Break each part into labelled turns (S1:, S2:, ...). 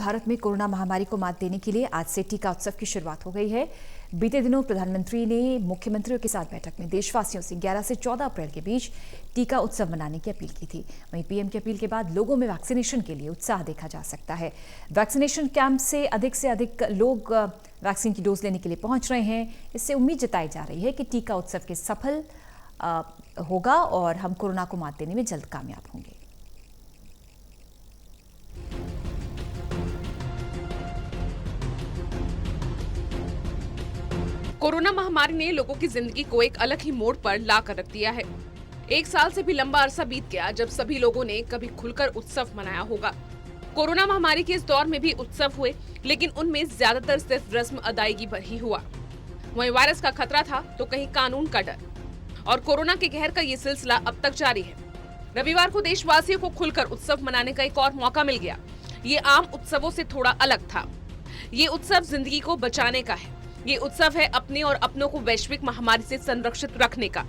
S1: भारत में कोरोना महामारी को मात देने के लिए आज से टीका उत्सव की शुरुआत हो गई है। बीते दिनों प्रधानमंत्री ने मुख्यमंत्रियों के साथ बैठक में देशवासियों से 11 से 14 अप्रैल के बीच टीका उत्सव मनाने की अपील की थी। वहीं पीएम की अपील के बाद लोगों में वैक्सीनेशन के लिए उत्साह देखा जा सकता है। वैक्सीनेशन कैंप से अधिक लोग वैक्सीन की डोज लेने के लिए पहुंच रहे हैं। इससे उम्मीद जताई जा रही है कि टीका उत्सव के सफल होगा और हम कोरोना को मात देने में जल्द कामयाब होंगे।
S2: कोरोना महामारी ने लोगों की जिंदगी को एक अलग ही मोड़ पर ला कर रख दिया है। 1 साल से भी लंबा अरसा बीत गया जब सभी लोगों ने कभी खुलकर उत्सव मनाया होगा। कोरोना महामारी के इस दौर में भी उत्सव हुए, लेकिन उनमें ज्यादातर सिर्फ रस्म अदायगी पर ही हुआ। वहीं वायरस का खतरा था तो कहीं कानून का डर, और कोरोना के कहर का ये सिलसिला अब तक जारी है। रविवार को देशवासियों को खुलकर उत्सव मनाने का एक और मौका मिल गया। ये आम उत्सवों से थोड़ा अलग था। ये उत्सव जिंदगी को बचाने का है। ये उत्सव है अपने और अपनों को वैश्विक महामारी से संरक्षित रखने का।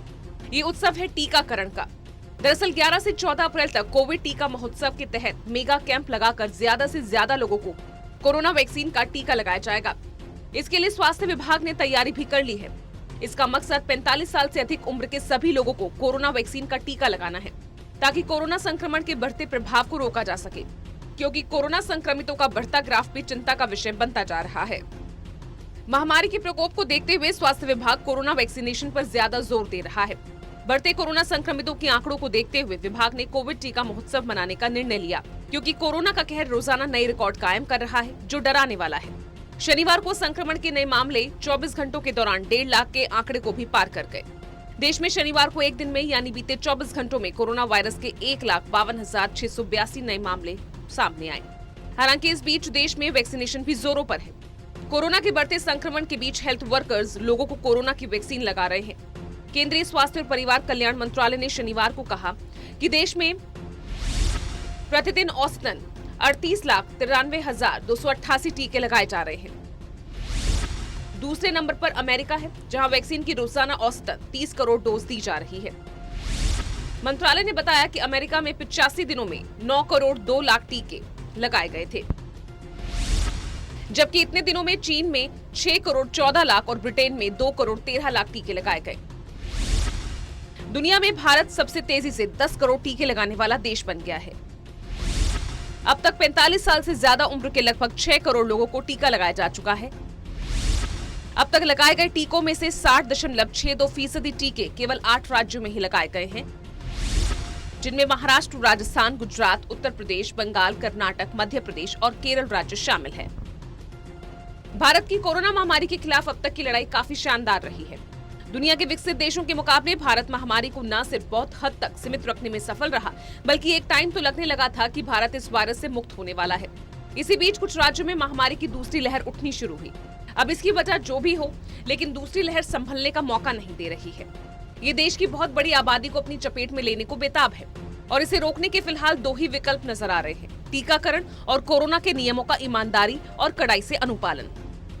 S2: ये उत्सव है टीकाकरण का। दरअसल 11 से 14 अप्रैल तक कोविड टीका महोत्सव के तहत मेगा कैंप लगाकर ज्यादा से ज्यादा लोगों को कोरोना वैक्सीन का टीका लगाया जाएगा। इसके लिए स्वास्थ्य विभाग ने तैयारी भी कर ली है। इसका मकसद 45 साल से अधिक उम्र के सभी लोगों को कोरोना वैक्सीन का टीका लगाना है, ताकि कोरोना संक्रमण के बढ़ते प्रभाव को रोका जा सके, क्योंकि कोरोना संक्रमितों का बढ़ता ग्राफ भी चिंता का विषय बनता जा रहा है। महामारी के प्रकोप को देखते हुए स्वास्थ्य विभाग कोरोना वैक्सीनेशन पर ज्यादा जोर दे रहा है। बढ़ते कोरोना संक्रमितों के आंकड़ों को देखते हुए विभाग ने कोविड टीका महोत्सव मनाने का निर्णय लिया, क्योंकि कोरोना का कहर रोजाना नए रिकॉर्ड कायम कर रहा है, जो डराने वाला है। शनिवार को संक्रमण के नए मामले 24 घंटों के दौरान 1.5 लाख के आंकड़े को भी पार कर गए। देश में शनिवार को एक दिन में यानी बीते 24 घंटों में कोरोना वायरस के 1,52,682 नए मामले सामने आए। हालांकि इस बीच देश में वैक्सीनेशन भी जोरों पर है। कोरोना के बढ़ते संक्रमण के बीच हेल्थ वर्कर्स लोगों को कोरोना की वैक्सीन लगा रहे हैं। केंद्रीय स्वास्थ्य और परिवार कल्याण मंत्रालय ने शनिवार को कहा कि देश में प्रतिदिन औसतन 38,93,288 टीके लगाए जा रहे हैं। दूसरे नंबर पर अमेरिका है, जहां वैक्सीन की रोजाना औसतन 30 करोड़ डोज दी जा रही है। मंत्रालय ने बताया कि अमेरिका में 85 दिनों में 9 करोड़ 2 लाख टीके लगाए गए थे, जबकि इतने दिनों में चीन में 6 करोड़ 14 लाख और ब्रिटेन में 2 करोड़ 13 लाख टीके लगाए गए। दुनिया में भारत सबसे तेजी से 10 करोड़ टीके लगाने वाला देश बन गया है। अब तक 45 साल से ज्यादा उम्र के लगभग 6 करोड़ लोगों को टीका लगाया जा चुका है। अब तक लगाए गए टीकों में से 60.62% टीके केवल 8 राज्यों में ही लगाए गए हैं, जिनमें महाराष्ट्र, राजस्थान, गुजरात, उत्तर प्रदेश, बंगाल, कर्नाटक, मध्य प्रदेश और केरल राज्य शामिल है। भारत की कोरोना महामारी के खिलाफ अब तक की लड़ाई काफी शानदार रही है। दुनिया के विकसित देशों के मुकाबले भारत महामारी को न सिर्फ बहुत हद तक सीमित रखने में सफल रहा, बल्कि एक टाइम तो लगने लगा था कि भारत इस वायरस से मुक्त होने वाला है। इसी बीच कुछ राज्यों में महामारी की दूसरी लहर उठनी शुरू हुई। अब इसकी वजह जो भी हो, लेकिन दूसरी लहर संभलने का मौका नहीं दे रही है। ये देश की बहुत बड़ी आबादी को अपनी चपेट में लेने को बेताब है, और इसे रोकने के फिलहाल 2 ही विकल्प नजर आ रहे हैं: टीकाकरण और कोरोना के नियमों का ईमानदारी और कड़ाई से अनुपालन।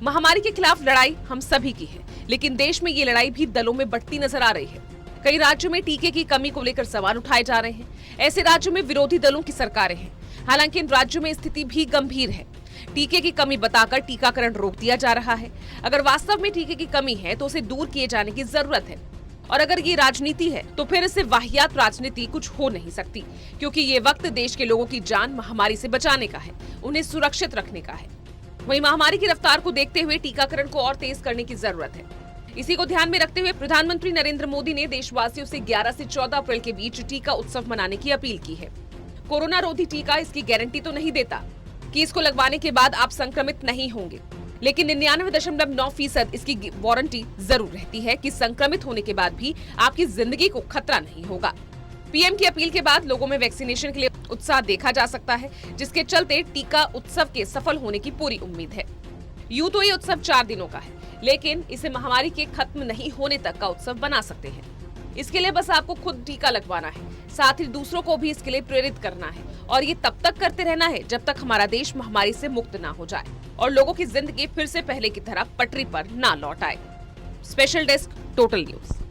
S2: महामारी के खिलाफ लड़ाई हम सभी की है, लेकिन देश में ये लड़ाई भी दलों में बढ़ती नजर आ रही है। कई राज्यों में टीके की कमी को लेकर सवाल उठाए जा रहे हैं। ऐसे राज्यों में विरोधी दलों की सरकारें हैं। हालांकि इन राज्यों में स्थिति भी गंभीर है। टीके की कमी बताकर टीकाकरण रोक दिया जा रहा है। अगर वास्तव में टीके की कमी है तो उसे दूर किए जाने की जरूरत है, और अगर ये राजनीति है तो फिर इससे वाहियात राजनीति कुछ हो नहीं सकती, क्योंकि ये वक्त देश के लोगों की जान महामारी से बचाने का है, उन्हें सुरक्षित रखने का है। वहीं महामारी की रफ्तार को देखते हुए टीकाकरण को और तेज करने की जरूरत है। इसी को ध्यान में रखते हुए प्रधानमंत्री नरेंद्र मोदी ने देशवासियों से 11 से 14 अप्रैल के बीच टीका उत्सव मनाने की अपील की है। कोरोना रोधी टीका इसकी गारंटी तो नहीं देता कि इसको लगवाने के बाद आप संक्रमित नहीं होंगे, लेकिन 99.9% इसकी वारंटी जरूर रहती है कि संक्रमित होने के बाद भी आपकी जिंदगी को खतरा नहीं होगा। पीएम की अपील के बाद लोगों में वैक्सीनेशन के लिए उत्साह देखा जा सकता है, जिसके चलते टीका उत्सव के सफल होने की पूरी उम्मीद है। यूं तो ये उत्सव 4 दिनों का है, लेकिन इसे महामारी के खत्म नहीं होने तक का उत्सव बना सकते हैं। इसके लिए बस आपको खुद टीका लगवाना है, साथ ही दूसरों को भी इसके लिए प्रेरित करना है, और ये तब तक करते रहना है जब तक हमारा देश महामारी से मुक्त ना हो जाए और लोगों की जिंदगी फिर से पहले की तरह पटरी पर ना लौट आए। Special desk, total news.